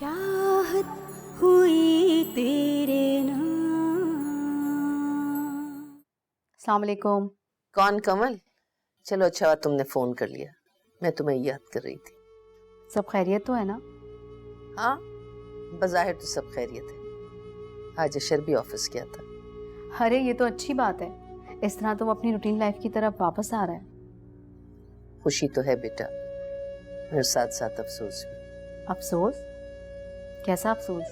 चाहत हुई तेरे नाम। अस्सलाम वालेकुम। कौन कमल? चलो अच्छा हुआ तुमने फोन कर लिया, मैं तुम्हें याद कर रही थी। सब खैरियत तो है ना? हाँ, बज़ाहिर तो सब खैरियत है। आज अशर भी ऑफिस गया था। अरे ये तो अच्छी बात है, इस तरह तुम अपनी रूटीन लाइफ की तरफ वापस आ रहा है। खुशी तो है बेटा, और साथ साथ अफसोस भी। अफसोस? कैसा अफसोस?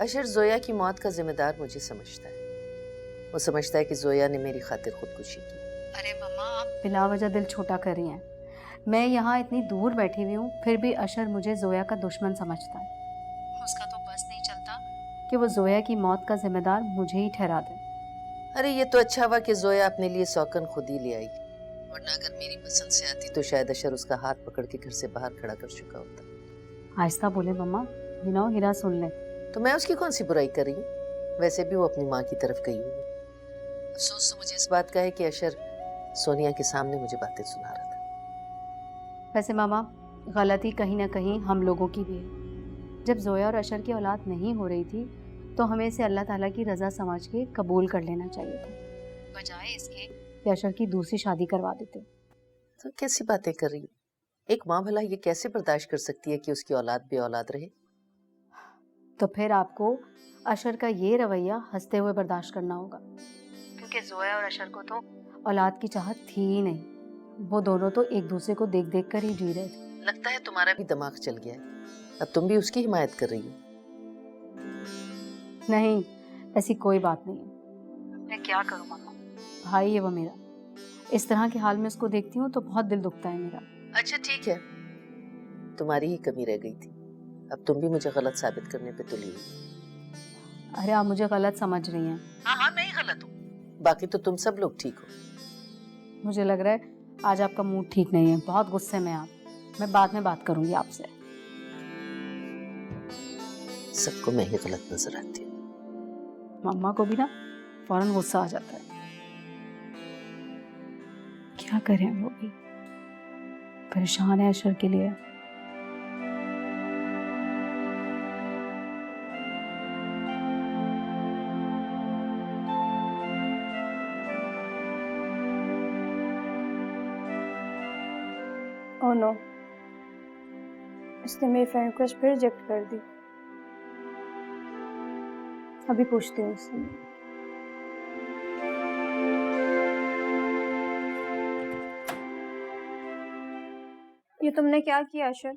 अशर जोया की मौत का जिम्मेदार मुझे समझता है। वो समझता है कि जोया ने मेरी खातिर खुदकुशी की। अरे मम्मा, आप बिला वजह दिल छोटा कर रही हैं। मैं यहाँ इतनी दूर बैठी हुई हूँ, फिर भी अशर मुझे जोया का दुश्मन समझता है। उसका तो बस नहीं चलता कि वो जोया की मौत का जिम्मेदार मुझे ही ठहरा दे। अरे ये तो अच्छा हुआ कि जोया अपने लिए सौकन खुद ही ले आई, वरना अगर मेरी पसंद से आती तो शायद अशर उसका हाथ पकड़ के घर से बाहर खड़ा कर चुका होता। आहिस्ता बोले मम्मा, बिना हीरा सुन ले। तो मैं उसकी कौन सी बुराई कर रही हूँ? वैसे भी वो अपनी माँ की तरफ गई हुई है। अफसोस तो मुझे इस बात का है कि अशर सोनिया के सामने मुझे बातें सुना रहा था। वैसे मामा, गलती कहीं ना कहीं हम लोगों की भी है। जब जोया और अशर की औलाद नहीं हो रही थी तो हमें इसे अल्लाह ताला की रज़ा समझ के कबूल कर लेना चाहिए था, बजाय इसके कि अशर की दूसरी शादी करवा देते। तो कैसी बातें कर रही हो? एक माँ भला ये कैसे बर्दाश्त कर सकती है कि उसकी औलाद बे औलाद रहे? तो फिर आपको अशर का ये रवैया हंसते हुए बर्दाश्त करना होगा, क्योंकि जोया और अशर को तो औलाद की चाहत थी ही नहीं। वो दोनों तो एक दूसरे को देख देख कर ही जी रहे थे। लगता है तुम्हारा भी दिमाग चल गया है, अब तुम भी उसकी हिमायत कर रही हो। नहीं, ऐसी कोई बात नहीं है। मैं क्या करूं मामा, भाई है वो मेरा। इस तरह के हाल में उसको देखती हूँ तो बहुत दिल दुखता है मेरा। अच्छा ठीक है, तुम्हारी ही कमी रह गई थी, अब तुम भी मुझे गलत साबित करने पे तुली हुई। अरे आप मुझे गलत समझ रही हैं। हाँ, मैं ही गलत हूँ, बाकी तो तुम सब लोग ठीक हो। मुझे लग रहा है आज आपका मूड ठीक नहीं है, बहुत गुस्से में आप। मैं बाद में बात करूंगी आपसे। सबको मैं ही गलत नजर आती हूँ। मम्मा को भी ना फौरन गुस्सा आ जाता है। क्या करें, वो भी परेशान है अशर के लिए। ओह नो, इसने मेरी फ्रेंड रिक्वेस्ट फिर रिजेक्ट कर दी। अभी पूछती हूँ उससे। ये तुमने क्या किया अशर?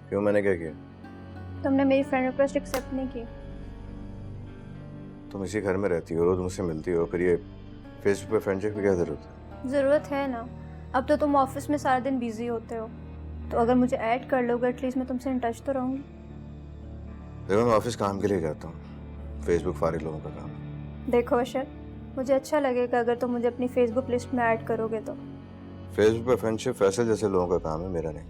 क्यों, मैंने क्या किया? तुमने मेरी फ्रेंड रिक्वेस्ट एक्सेप्ट नहीं की। तुम इसी घर में रहती हो, रोज मुझसे मिलती हो, फिर ये फेसबुक पे फ्रेंडशिप की क्या जरूरत है? ज़रूरत है ना, अब तो तुम ऑफिस में सारा दिन बिजी होते हो, तो अगर मुझे ऐड कर लोगे एटलीस्ट मैं तुमसे इन टच तो रहूँगी। देखो, मैं ऑफिस काम के लिए जाता हूँ, फेसबुक फारिग लोगों का काम है। देखो अशर, मुझे अच्छा लगेगा अगर तुम मुझे अपनी फेसबुक लिस्ट में ऐड करोगे तो। फेसबुक पे फ्रेंडशिप फैसल जैसे लोगों का काम है, मेरा नहीं।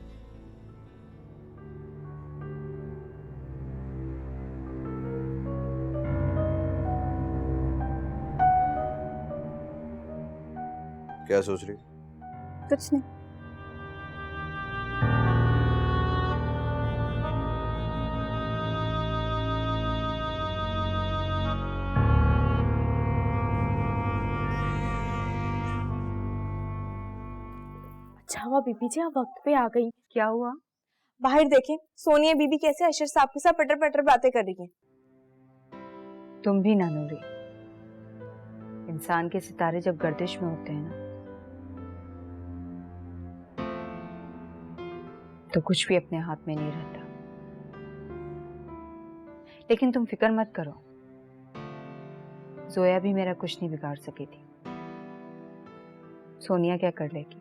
क्या सोच रही? कुछ नहीं। अच्छा हुआ बीबी जी आप वक्त पे आ गई। क्या हुआ? बाहर देखें, सोनिया बीबी कैसे अशर साहब के साथ पटर पटर बातें कर रही हैं। तुम भी ना नूरी, इंसान के सितारे जब गर्दिश में होते हैं ना तो कुछ भी अपने हाथ में नहीं रहता। लेकिन तुम फिक्र मत करो, जोया भी मेरा कुछ नहीं बिगाड़ सकी थी। सोनिया क्या कर लेगी?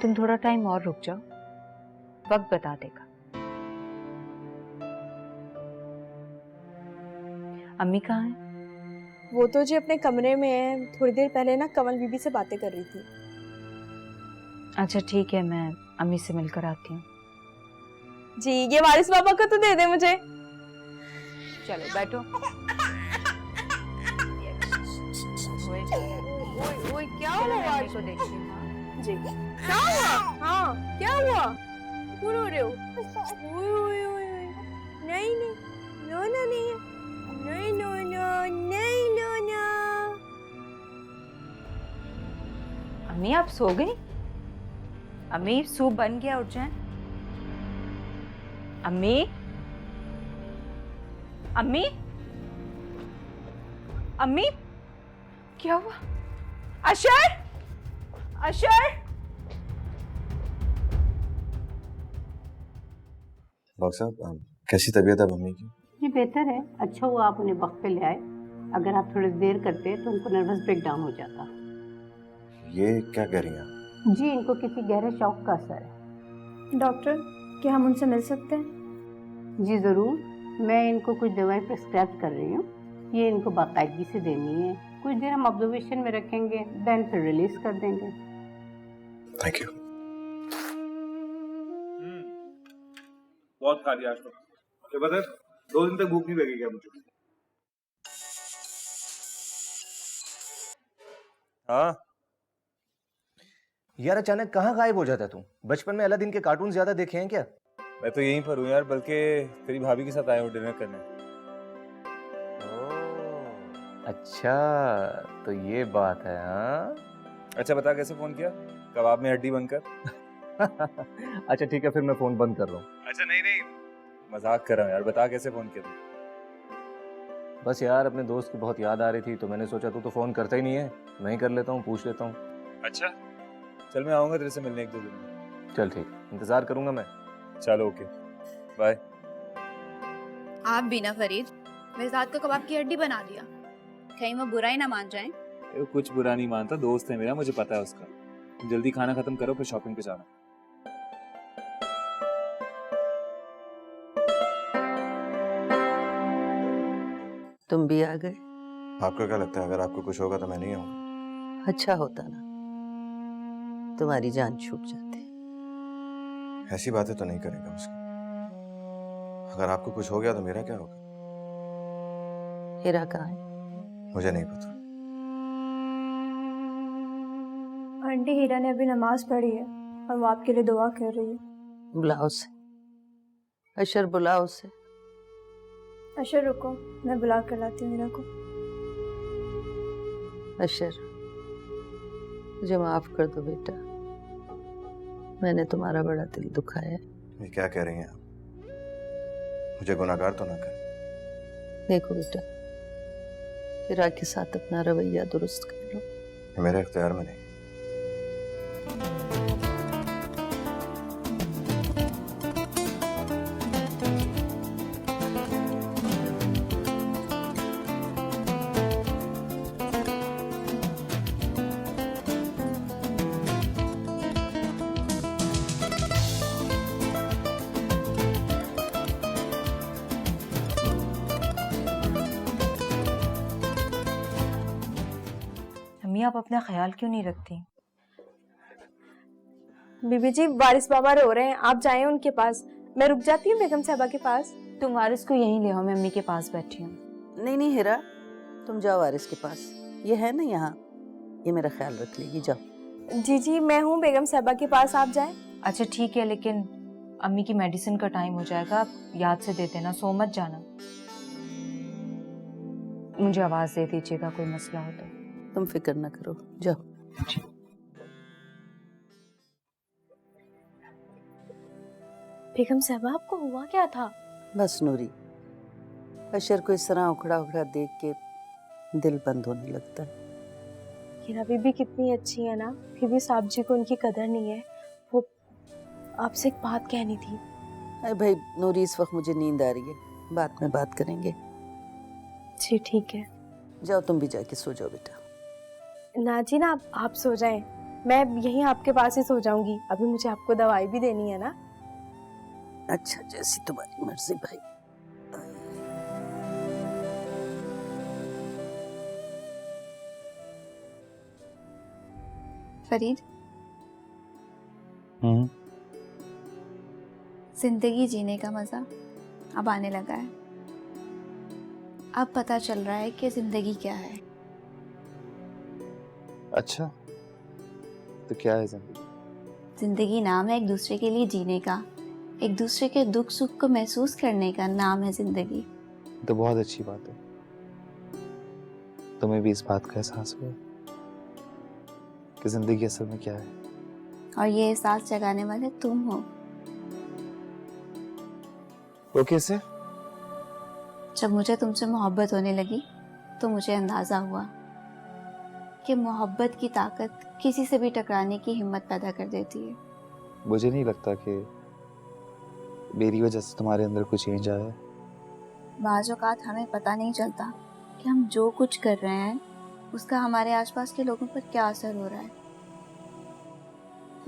तुम थोड़ा टाइम और रुक जाओ, वक्त बता देगा। अम्मी कहाँ है? वो तो जी अपने कमरे में है, थोड़ी देर पहले ना कमल बीबी से बातें कर रही थी। अच्छा ठीक है, मैं अम्मी से मिलकर आती हूँ। जी ये वारिस बाबा का तो दे दे मुझे। चलो बैठो। क्या हुआ? को देखती हूँ। जी क्या हुआ? हाँ क्या हुआ? क्यों रो रहे हो? ओए ओए ओए ओए। नहीं नहीं, रोना नहीं है, नहीं रोना, नहीं रोना। अम्मी आप सो गई? अम्मी सूप बन गया, उठ जाएं। अम्मी, अम्मी, अम्मी, क्या हुआ? अशर, अशर। डॉक्टर साहब कैसी तबीयत है मम्मी की? जी बेहतर है। अच्छा हुआ आप उन्हें वक्त पे ले आए। अगर आप थोड़ी देर करते तो उनको नर्वस ब्रेकडाउन हो जाता। ये क्या कह रही हैं आप? जी इनको किसी गहरे शौक का असर है। डॉक्टर, क्या हम उनसे मिल सकते हैं? जी ज़रूर, मैं इनको कुछ दवाएं प्रिस्क्राइब कर रही हूँ। ये इनको बाकायदगी से देनी है। कुछ देर हम ऑब्जर्वेशन में रखेंगे, देन फिर रिलीज कर देंगे। Thank you. बहुत खा लिया आज तो। क्या पता 2 दिन तक भूख नहीं लगेगी क्या मुझे? हाँ यार, अचानक कहाँ गायब हो जाता तू? बचपन में अलादीन के कार्टून ज्यादा देखे हैं क्या? मैं तो यहीं पर हूँ यार, बल्कि तेरी भाभी के साथ आया हूँ डिनर करने। अच्छा तो ये बात है। हाँ अच्छा बता कैसे फोन किया? कबाब में हड्डी बनकर? अच्छा ठीक है, फिर मैं फोन बंद कर रहा हूँ। अच्छा नहीं नहीं, मजाक कर रहा हूँ यार, बता कैसे फोन किया तू? बस यार अपने दोस्त की बहुत याद आ रही थी, तो मैंने सोचा तू तो फोन करता ही नहीं है, मैं ही कर लेता हूँ, पूछ लेता हूँ। अच्छा चल, मैं आऊंगा तेरे से मिलने 1-2 दिन में। चल ठीक, इंतजार करूंगा मैं। चलो ओके, बाय। आप भी ना फरीद, मेरे साथ को कबाब की हड्डी बना दिया। कहीं वो बुरा ही ना मान जाए। कुछ बुरा नहीं मानता, दोस्त है मेरा, मुझे पता है उसका। जल्दी खाना खत्म करो, फिर शॉपिंग पे जाना। तुम भी आ गए? आपको क्या लगता है अगर आपको कुछ होगा तो मैं नहीं आऊंगा? अच्छा होता ना, तुम्हारी जान छूट जाती। ऐसी बातें तो नहीं करें कम से कम। अगर आपको कुछ हो गया तो मेरा क्या होगा? हीरा कहाँ है? मुझे नहीं पता। आंटी, हीरा ने अभी नमाज पढ़ी है और वो आपके लिए दुआ कर रही है। बुलाओ उसे। अशर बुलाओ उसे। अशर रुको, मैं बुला कर लाती हूँ हीरा को। अशर, मुझे माफ कर दो बेटा, मैंने तुम्हारा बड़ा दिल दुखाया। ये क्या कह रही हैं आप? मुझे गुनाहगार तो ना करें। देखो बेटा, हीरा के साथ अपना रवैया दुरुस्त कर लो। ये मेरे इख्तियार में नहीं। अम्मी आप अपना ख्याल क्यों नहीं रखती? बीबी जी, वारिस बाबा रो रहे हैं, आप जाएं उनके पास। मैं रुक जाती हूँ बेगम साहबा के पास। तुम वारिस को यहीं ले आओ, मैं अम्मी के पास बैठी हूँ। नहीं नहीं हीरा, तुम जाओ वारिस के पास, ये है ना यहाँ, ये मेरा ख्याल रख लेगी। जाओ। जी जी, मैं हूँ बेगम साहबा के पास, आप जाएं। अच्छा ठीक है, लेकिन अम्मी की मेडिसिन का टाइम हो जाएगा, आप याद से दे देना, सो मत जाना। मुझे आवाज दे दीजिएगा कोई मसला हो तो। तुम फिक्र न करो, जाओ। बेगम साहबा, आपको हुआ क्या था? बस नूरी, अशर को इस तरह उखड़ा उखड़ा देख के दिल बंद होने लगता है। हीरा बीबी कितनी अच्छी है ना, फिर भी साहब जी को उनकी कदर नहीं है। वो आपसे एक बात कहनी थी। अरे भाई नूरी, इस वक्त मुझे नींद आ रही है, बाद में बात करेंगे। जी ठीक है। जाओ, तुम भी जाके सो जाओ बेटा। ना जी ना, आप सो जाएं, मैं यहीं आपके पास ही सो जाऊंगी। अभी मुझे आपको दवाई भी देनी है ना। अच्छा, जैसी तुम्हारी मर्जी भाई। फरीद, जिंदगी जीने का मजा अब आने लगा है। अब पता चल रहा है कि जिंदगी क्या है। अच्छा तो क्या है जिंदगी? जिंदगी नाम है एक दूसरे के लिए जीने का, एक दूसरे के दुख सुख को महसूस करने का नाम है जिंदगी। तो बहुत अच्छी बात है, तुम्हें भी इस बात का एहसास हुआ कि जिंदगी असल में क्या है। और ये एहसास जगाने वाले तुम हो। वो कैसे? जब मुझे तुमसे मोहब्बत होने लगी तो मुझे अंदाजा हुआ कि मोहब्बत की ताकत किसी से भी टकराने की हिम्मत पैदा कर देती है। मुझे नहीं लगता कि मेरी वजह से तुम्हारे अंदर कुछ चेंज आया है। बाज़ औक़ात हमें पता नहीं चलता कि हम जो कुछ कर रहे हैं उसका हमारे आसपास के लोगों पर क्या असर हो रहा है।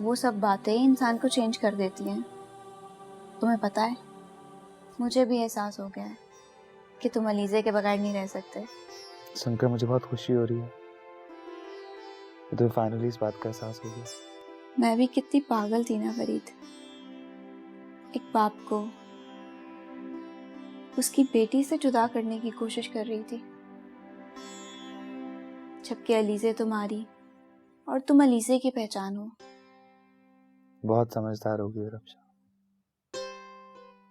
वो सब बातें इंसान को चेंज कर देती हैं। तुम्हें पता है, मुझे भी एहसास हो गया है कि तुम अलीज़े के बगैर नहीं रह सकते। सुनकर मुझे बहुत खुशी हो रही है कि तुम्हें फाइनली इस बात का एहसास हो गया। मैं भी कितनी पागल थी ना फरीद। एक बाप को उसकी बेटी से जुदा करने की कोशिश कर रही थी, जबकि अलीज़े तुम्हारी और तुम अलीज़े की पहचान हो। बहुत समझदार हो गई रक्षा,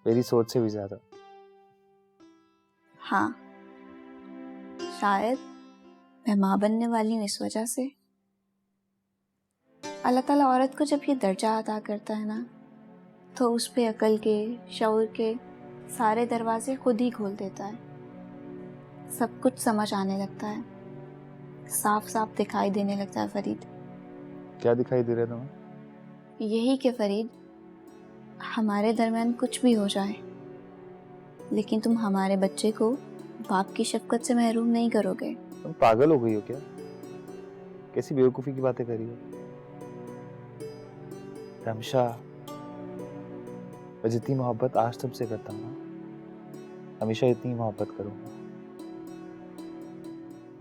मेरी सोच से भी ज्यादा। हाँ, शायद मैं माँ बनने वाली हूँ इस वजह से। अल्लाह ताला औरत को जब ये दर्जा अता करता है ना, तो उस पे अकल के, शऊर के सारे दरवाजे खुद ही खोल देता है। सब कुछ समझ आने लगता है, साफ साफ दिखाई देने लगता है फरीद। क्या दिखाई दे रहा है तुम्हें? यही कि फरीद, हमारे दरमियान कुछ भी हो जाए, लेकिन तुम हमारे बच्चे को बाप की शफकत से महरूम नहीं करोगे। तुम पागल हो गई हो क्या? कैसी बेवकूफ़ी की बातें करी हो रमशा। मैं जितनी मोहब्बत आज तुमसे करता हूँ ना, हमेशा इतनी मोहब्बत करूँगा,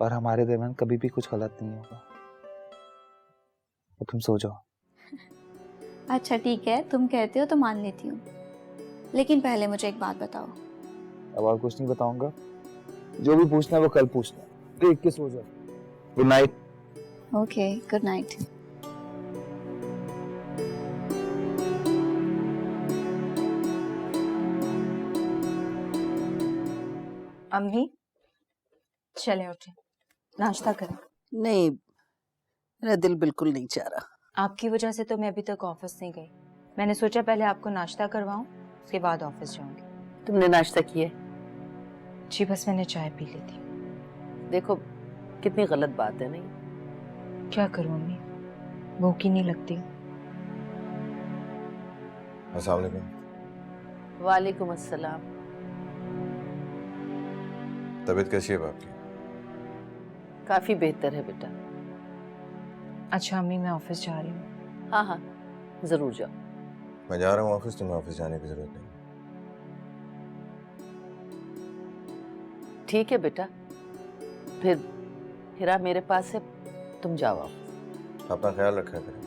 और हमारे दरमियान कभी भी कुछ गलत नहीं होगा। तो तुम सो जाओ। अच्छा ठीक है, तुम कहते हो तो मान लेती हूँ, लेकिन पहले मुझे एक बात बताओ। अब और कुछ नहीं बताऊंगा, जो भी पूछना है वो कल पूछना। देख के सो जाओ। Good night. Okay, good night. अम्मी चले उठे, नाश्ता करें। नहीं, मेरा दिल बिल्कुल नहीं चाह रहा। आपकी वजह से तो मैं अभी तक ऑफिस नहीं गई। मैंने सोचा पहले आपको नाश्ता करवाऊं, उसके बाद ऑफिस जाऊंगी। तुमने नाश्ता किया? जी बस मैंने चाय पी ली थी। देखो कितनी गलत बात है। नहीं, क्या करूं अम्मी, भूख ही नहीं लगती। अस्सलाम वालेकुम। वालेकुम अस्सलाम। तबीयत कैसी है बाप की? काफी बेहतर है बेटा। अच्छा अम्मी मैं ऑफिस जा रही हूँ। हाँ हाँ जरूर जाओ। मैं जा रहा हूँ ऑफिस, तुम्हें ऑफिस जाने की जरूरत नहीं। ठीक है बेटा, फिर हिरा मेरे पास है, तुम जाओ ऑफिस। अपना ख्याल रखा करें।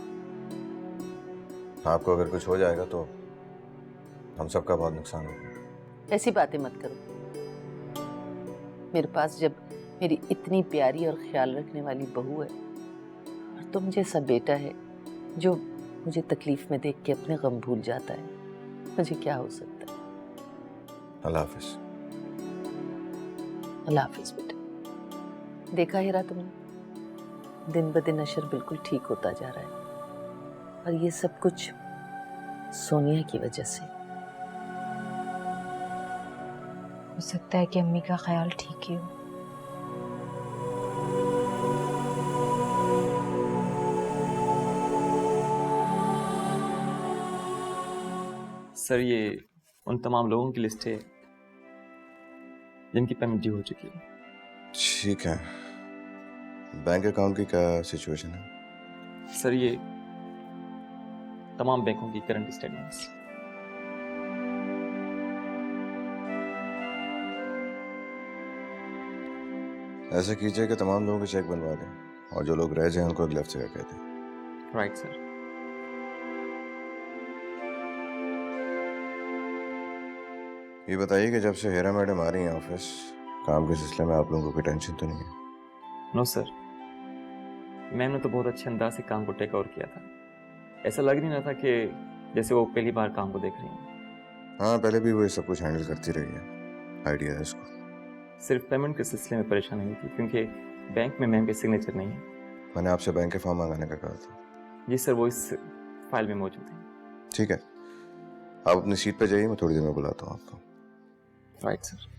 आपको अगर कुछ हो जाएगा तो हम सबका बहुत नुकसान होगा। ऐसी बातें मत करो। मेरे पास जब मेरी इतनी प्यारी और ख्याल रखने वाली बहू है, और तुम जैसा बेटा है जो मुझे तकलीफ में देख के अपने गम भूल जाता है, मुझे क्या हो सकता है। अल्लाह हाफिज। अल्लाह हाफिज बेटा। देखा हीरा तुमने, दिन ब दिन अशर बिल्कुल ठीक होता जा रहा है, और ये सब कुछ सोनिया की वजह से। हो सकता है कि अम्मी का ख्याल ठीक ही हो। सर ये उन तमाम लोगों की लिस्ट है जिनकी पेमेंट ड्यू हो चुकी है। ठीक है, बैंक अकाउंट की क्या सिचुएशन है? सर ये तमाम बैंकों की करंट स्टेटमेंट्स। ऐसे कीजिए कि तमाम लोगों के चेक बनवा दें, और जो लोग रह जाएं उनको अगले हफ्ते का कह दें। Right sir. ये बताइए कि जब से हेरा मैडम आ रही हैं ऑफिस, काम के सिलसिले में आप लोगों को कोई टेंशन तो नहीं है? नो सर, मैम ने तो बहुत अच्छे अंदाज से काम को टेक ओवर किया था। ऐसा लग नहीं रहा था कि जैसे वो पहली बार काम को देख रही हैं। हाँ, पहले भी वो ये सब कुछ हैंडल करती रही है, आइडिया है इसको। सिर्फ पेमेंट के सिलसिले में परेशानी हुई थी क्योंकि बैंक में मैम के सिग्नेचर नहीं है। मैंने आपसे बैंक के फॉर्म मंगाने का कहा था। जी सर, वो इस फाइल में मौजूद है। ठीक है, आप अपनी सीट पे जाइए, मैं थोड़ी देर में बुलाता हूँ आपको। Right sir.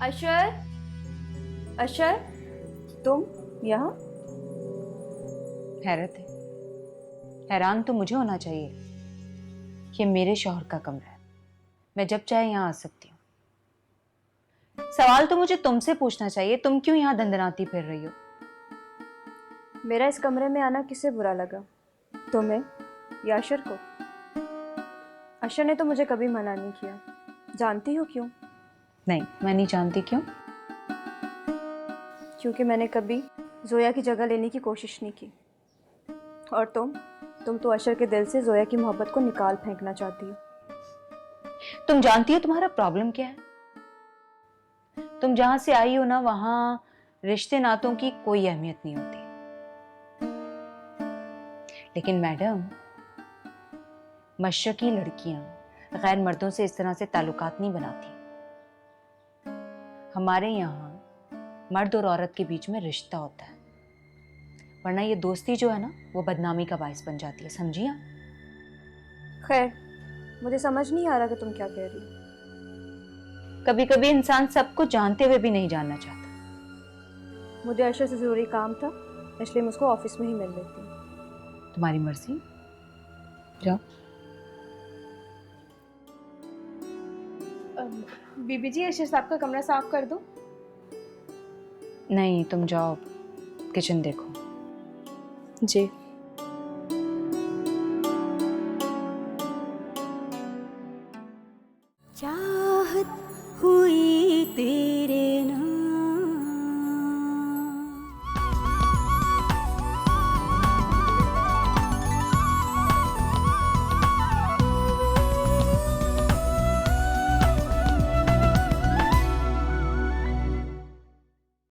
अशर, अशर, तुम यहाँ? हैरत है, हैरान तो मुझे होना चाहिए कि मेरे शौहर का कमरा है, मैं जब चाहे यहाँ आ सकती हूँ। सवाल तो मुझे तुमसे पूछना चाहिए, तुम क्यों यहाँ दंदनाती फिर रही हो? मेरा इस कमरे में आना किसे बुरा लगा, तुम्हें या अशर को? अशर ने तो मुझे कभी मना नहीं किया, जानती हो क्यों? नहीं, मैं नहीं जानती। क्यों? क्योंकि मैंने कभी जोया की जगह लेने की कोशिश नहीं की। और तुम तो अशर के दिल से जोया की मोहब्बत को निकाल फेंकना चाहती हो। तुम जानती हो तुम्हारा प्रॉब्लम क्या है? तुम जहां से आई हो ना, वहां रिश्ते नातों की कोई अहमियत नहीं होती। लेकिन मैडम, मशरकी लड़कियां गैर मर्दों से इस तरह से ताल्लुकात नहीं बनाती। हमारे यहाँ मर्द और औरत के बीच में रिश्ता होता है, वरना ये दोस्ती जो है ना, वो बदनामी का बायस बन जाती है, समझी आप? खैर, मुझे समझ नहीं आ रहा कि तुम क्या कह रही हो। कभी कभी इंसान सब कुछ जानते हुए भी नहीं जानना चाहता। मुझे अशर से ज़रूरी काम था, इसलिए मैं उसको ऑफिस में ही मिल लेती हूँ। तुम्हारी मर्जी, जाओ। बीबी जी, अशर साहब का कमरा साफ कर दो। नहीं, तुम जाओ, किचन देखो। जी। चाहत हुई तेरे